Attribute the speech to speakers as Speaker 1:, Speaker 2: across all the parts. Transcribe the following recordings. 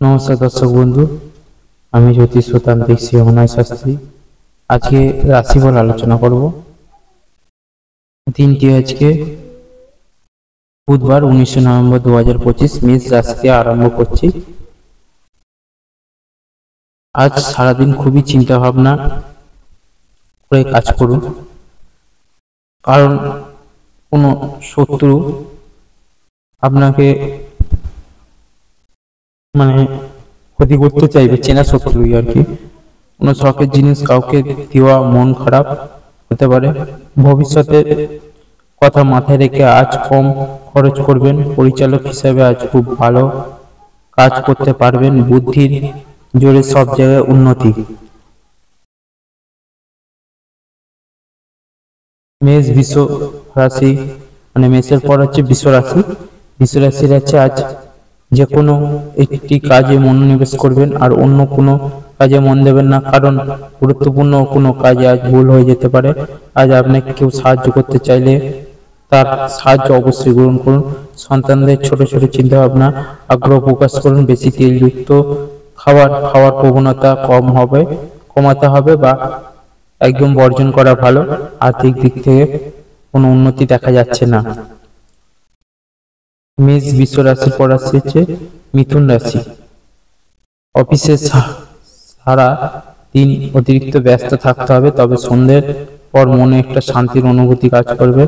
Speaker 1: নমস্কার দর্শক বন্ধু, আমি জ্যোতিষ তান্ত্রিক শ্রী অনয় শাস্ত্রী। আজকে রাশিফল আলোচনা করব। দিনটি আজকে বুধবার 19 নভেম্বর 2025। মেষ রাশিতে আরম্ভ করছি। আজ সারাদিন খুবই চিন্তা ভাবনা করে কাজ করুন, কারণ কোনো শত্রু আপনাকে ক্ষতি করতে চাইবে, চেনা শত্রুই আর কি। কোনো শখের জিনিস কাউকে দেওয়া মন খারাপ হতে পারে। ভবিষ্যতে কথা মাথায় রেখে আজ কম খরচ করবেন। পরিচালক হিসাবে আজ খুব ভালো কাজ করতে পারবেন। বুদ্ধির জোরে সব জায়গায় উন্নতি। মেষ বিশ্ব রাশি, মেষের পর হচ্ছে বিশ্ব রাশি। বিশ্ব রাশির আছে আজ যে কোনো একটি কাজে মনোনিবেশ করবেন আর অন্য কোনো কাজে মন দেবেন না, কারণ গুরুত্বপূর্ণ কোনো কাজে আজ ভুল হয়ে যেতে পারে। আজ আপনাকে কেউ সাহায্য করতে চাইলে তার সাহায্য অবশ্যই গ্রহণ করুন। সন্তানদের ছোট ছোট চিন্তা ভাবনা আগ্রহ প্রকাশ করুন। বেশি তেলযুক্ত খাওয়ার প্রবণতা কমাতে হবে বা একদম বর্জন করা ভালো। আর্থিক দিক থেকে কোনো উন্নতি দেখা যাচ্ছে না। মেষ বিশ্ব রাশির পর আসছে মিথুন রাশি। অফিসে সারা দিন অতিরিক্ত ব্যস্ত থাকতে হবে, তবে সন্ধ্যের পর মনে একটা শান্তির অনুভূতি কাজ করবে।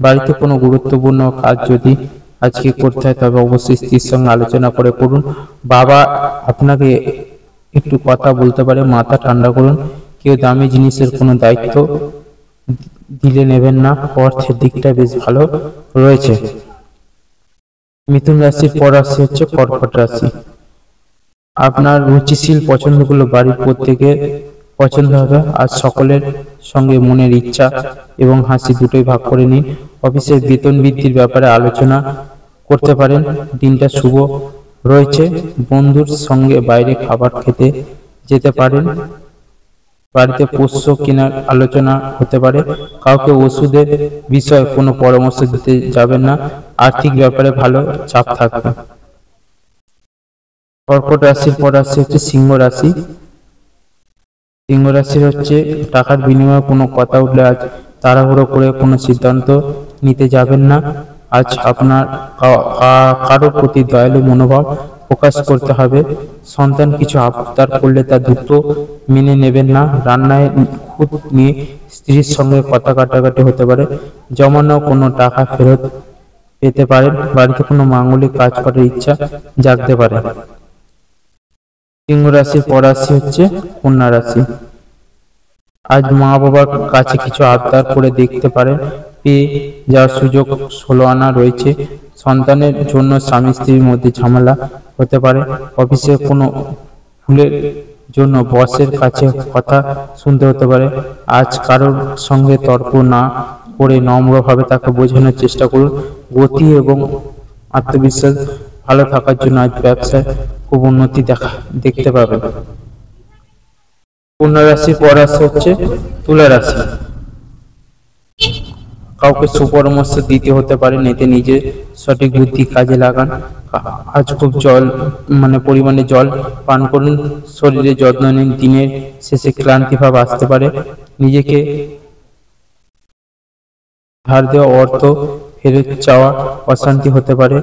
Speaker 1: বাড়িতে কোনো গুরুত্বপূর্ণ কাজ যদি আজকে করতে হয় তবে অবশ্যই স্ত্রীর সঙ্গে আলোচনা করে করুন। বাবা আপনাকে একটু কথা বলতে পারে, মাথা ঠান্ডা করুন। কেউ দামি জিনিসের কোনো দায়িত্ব দিলে নেবেন না। অর্থের দিকটা বেশ ভালো রয়েছে। মিথুন রাশির পর হচ্ছে কর্কট রাশি। আপনার রুচিশীল পছন্দগুলো বাড়ির প্রত্যেকের পছন্দ হবে। আজ সকলের সঙ্গে মনের ইচ্ছা এবং হাসি দুটোই ভাগ করে নিন। অফিসের বেতন বৃদ্ধির ব্যাপারে আলোচনা করতে পারেন। দিনটা শুভ রয়েছে। বন্ধুর সঙ্গে বাইরে খাবার খেতে যেতে পারেন। বাড়িতে পোষ্য কেনার আলোচনা হতে পারে। কাউকে ওষুধের বিষয়ে কোনো পরামর্শ দিতে যাবেন না। আর্থিক ব্যাপারে ভালো চাপ থাকবে। কর্কট রাশির পর হচ্ছে সিংহ রাশি। সিংহ রাশির হচ্ছে টাকার বিনিময়ে কোনো কথা উঠলে আজ তাড়াহুড়ো করে কোনো সিদ্ধান্ত নিতে যাবেন না। আজ আপনার কারোর প্রতি দয়ালু মনোভাব প্রকাশ করতে হবে। সন্তান কিছু আবদার করলে তা দ্রুত মেনে নেবেন না। রান্নায় খুঁত নিয়ে স্ত্রীর সঙ্গে কথা কাটাকাটি হতে পারে। জমানো কোনো টাকা ফেরত পেতে পারেন। বাড়িতে কোনো মাঙ্গলিক কাজ করার ইচ্ছা জাগতে পারে। সিংহ রাশির পর হচ্ছে কন্যা রাশি। আজ মা বাবার কাছে কিছু আবদার করে দেখতে পারেন। পেয়ে যাওয়ার সুযোগ 16 আনা রয়েছে। সন্তানের জন্য স্বামী স্ত্রীর মধ্যে ঝামেলা হতে পারে। অফিসে কোনো ভুলের জন্য বসের কাছে কথা শুনতে হতে পারে। আজ কারোর সঙ্গে তর্ক না করে নম্রভাবে তাকে বোঝানোর চেষ্টা করুন। গতি এবং আত্মবিশ্বাস ভালো থাকার জন্য আজ ব্যবসায় খুব উন্নতি দেখতে পাবেন। কন্যা রাশির পর হচ্ছে তুলা রাশি। কাউকে সুপরামর্শ দিতে হতে পারে, এতে নিজে সঠিক বুদ্ধি কাজে লাগান। আজ খুব পরিমাণে জল পান করুন। শরীরে যত্ন নিন। দিনের শেষে ক্লান্তি ভাব আসতে পারে। নিজেকে ধার দেওয়া অর্থ ফেরত চাওয়া অশান্তি হতে পারে।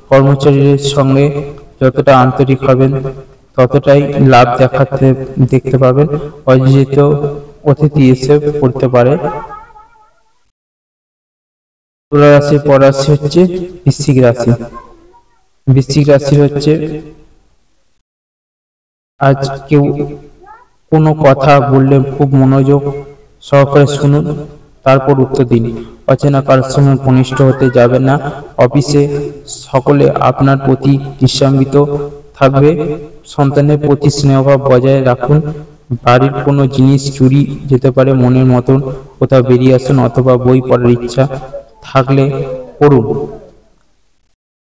Speaker 1: কর্মচারীদের সঙ্গে যতটা আন্তরিক হবেন ততটাই লাভ দেখতে পাবেন। অযোজিত অতিথি এসে পড়তে পারে। তুলা রাশির পর হচ্ছে বৃশ্চিক রাশি। বৃশ্চিক রাশির হচ্ছে আজ কেউ কোনো কথা বললে খুব মনোযোগ সহকারে শুনুন, তারপর উত্তর দিন। অচেনা কারোর সঙ্গে ঘনিষ্ঠ হতে যাবেন না। অফিসে সকলে আপনার প্রতি ঈর্ষান্বিত থাকবে। সন্তানের প্রতি স্নেহভাব বজায় রাখুন। বাড়ির কোনো জিনিস চুরি যেতে পারে। মনের মতন কোথাও বেরিয়ে আসুন, অথবা বই পড়ার ইচ্ছা থাকলে পড়ুন।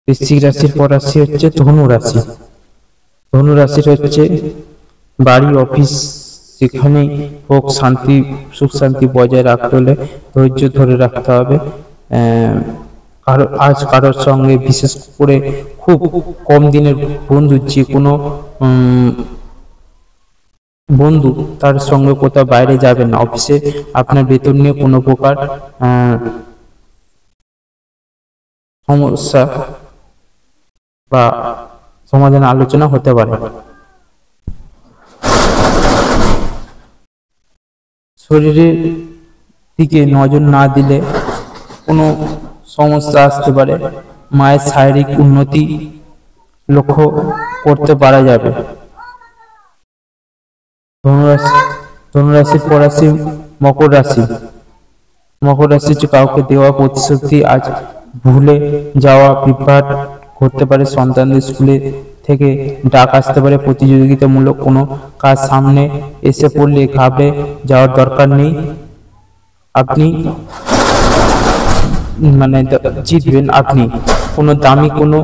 Speaker 1: বৃশ্চিক রাশির পর হচ্ছে ধনু রাশি। ধনু রাশির হচ্ছে বাড়ি অফিস যেখানেই হোক সুখ শান্তি বজায় রাখতে হলে ধৈর্য ধরে রাখতে হবে। আজ কারোর সঙ্গে বিশেষ করে খুব কম দিনের বন্ধু যে কোনো বন্ধু তার সঙ্গে কোথাও বাইরে যাবেন না। অফিসে আপনার বেতন নিয়ে কোনো প্রকার সমস্যা বা সমাধান আলোচনা হতে পারে। শরীরের দিকে নজর না দিলে কোনো সমস্যা আসতে পারে। মায়ের শারীরিক উন্নতি লক্ষ্য করতে পারা যাবে। ধনুরাশির পর রাশি মকর রাশি। মকর রাশি হচ্ছে কাউকে দেওয়া প্রতিশ্রুতি আজ ভুলে যাওয়া, বিভ্রাট ঘটতে পারে। সন্তানদের স্কুলে থেকে ডাক আসতে পারে। প্রতিযোগিতামূলক কোনো কাজ সামনে এসে পড়লে ঘাবড়ে যাওয়ার দরকার নেই। আপনি জিতবেন। আপনি কোনো দামি কোনো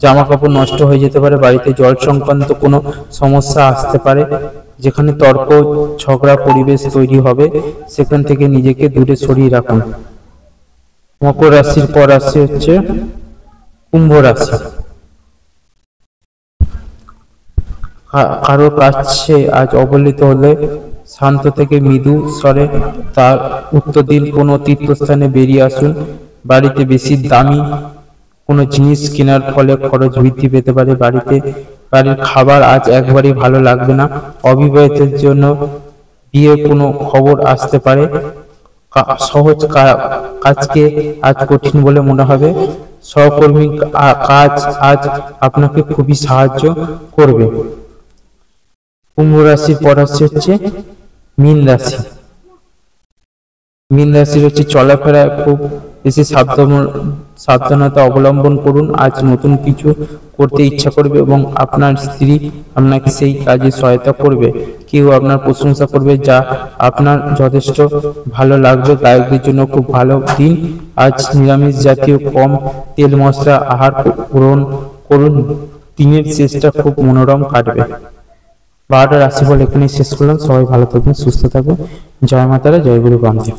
Speaker 1: জামা কাপড় নষ্ট হয়ে যেতে পারে। বাড়িতে জল সংক্রান্ত কোনো সমস্যা আসতে পারে, যেখানে তর্ক ঝগড়া পরিবেশ তৈরি হবে, সেখান থেকে নিজেকে দূরে সরিয়ে রাখুন। মকর রাশির পর রাশি হচ্ছে কুম্ভ রাশি। কারো কাছে আজ অবহেলিত হলে শান্ত থেকে মৃদু স্বরে তার উত্তর দিন। কোনো তীর্থস্থানে বেরিয়ে আসুন। বাড়িতে বেশি দামি কোনো জিনিস কেনার ফলে খরচ বৃদ্ধি পেতে পারে। বাড়ির খাবার আজ একবারই ভালো লাগবে না। অবিবাহিতের জন্য বিয়ে কোনো খবর আসতে পারে। সহজ কাজকে আজ কঠিন বলে মনে হবে। সহকর্মী কাজ আজ আপনাকে খুবই সাহায্য করবে। কুম্ভ রাশির পর রাশি হচ্ছে মীন রাশি। মীন রাশির হচ্ছে চলাফেরায় খুব বেশি সাবধানতা অবলম্বন করুন। আজ নতুন কিছু করতে ইচ্ছা করবে এবং আপনার স্ত্রী আপনাকে সেই কাজে সহায়তা করবে। কেউ আপনার প্রশংসা করবে, যা আপনার যথেষ্ট ভালো লাগবে। গায়কদের জন্য খুব ভালো দিন। আজ নিরামিষ জাতীয় কম তেল মশলা আহার গ্রহণ করুন। দিনের শেষটা খুব মনোরম কাটবে। 12টা রাশিফল এখানেই শেষ করলাম। সবাই ভালো থাকবেন, সুস্থ থাকবেন। জয় মাতারা, জয় গুরু বামদেব।